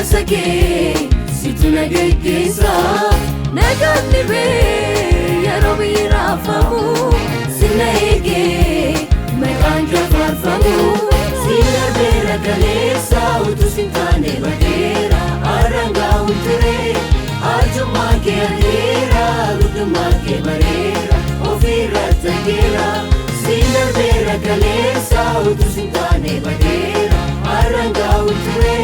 Sake, situna gegesa, nagani be, yarobi rafamu, sinege, mekanka farfamu, sina bera kalesa, utu sintane badera, aranga uture, arjuma ke adera, uduma ke barera, ofira tagera, sina bera kalesa, utu sintane badera, aranga uture.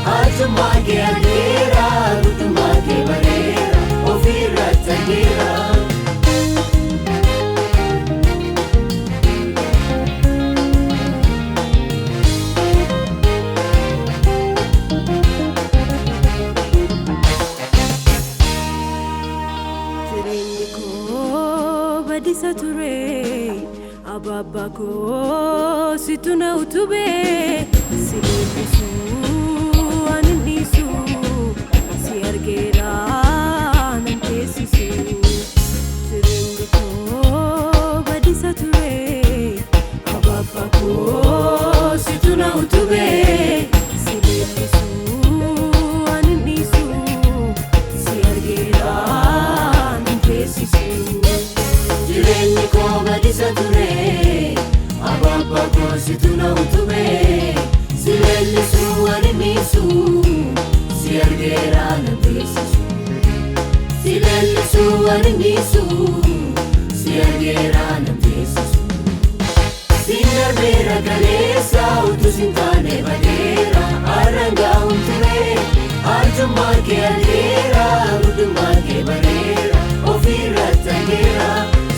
Ajuma ke adera, uduma ke barera, ofira tagera. Jireenyi koo badisa ture, ababa koo situna utube, silibisu. Situna utube, silelisu animisu, siargera nambesisu. Silelisu animisu, siargera nambesisu. Sinarbera kalesa, utu sintane badera, aranga untube, arjuma ke adera, uduma ke barera, ofira tagera.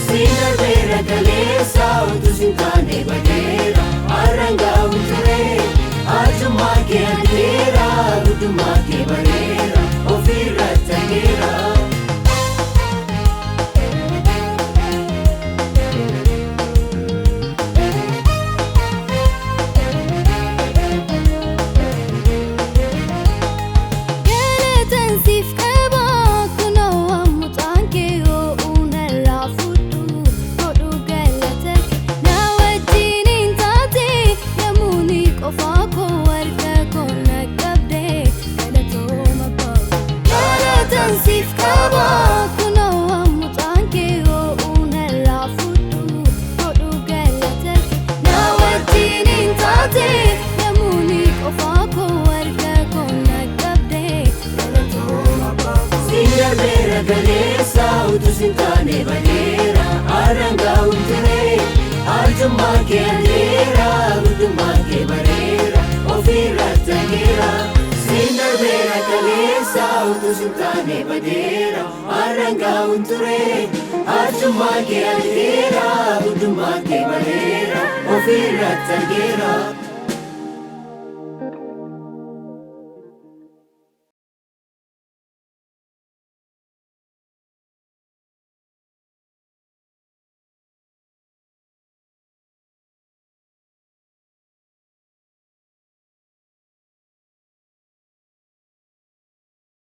Sinarbera kalesa, utu sintane badera. Aranga uture, ajuma ke adera, uduma ke barera, ofira tagera. Galesa, utu sintane badera, aranga uture, arjuma ke adera, uduma ke barera, ofira tagera. Sinarbera galesa, utu sintane badera, aranga uture, arjuma ke adera, uduma ke barera, ofira tagera.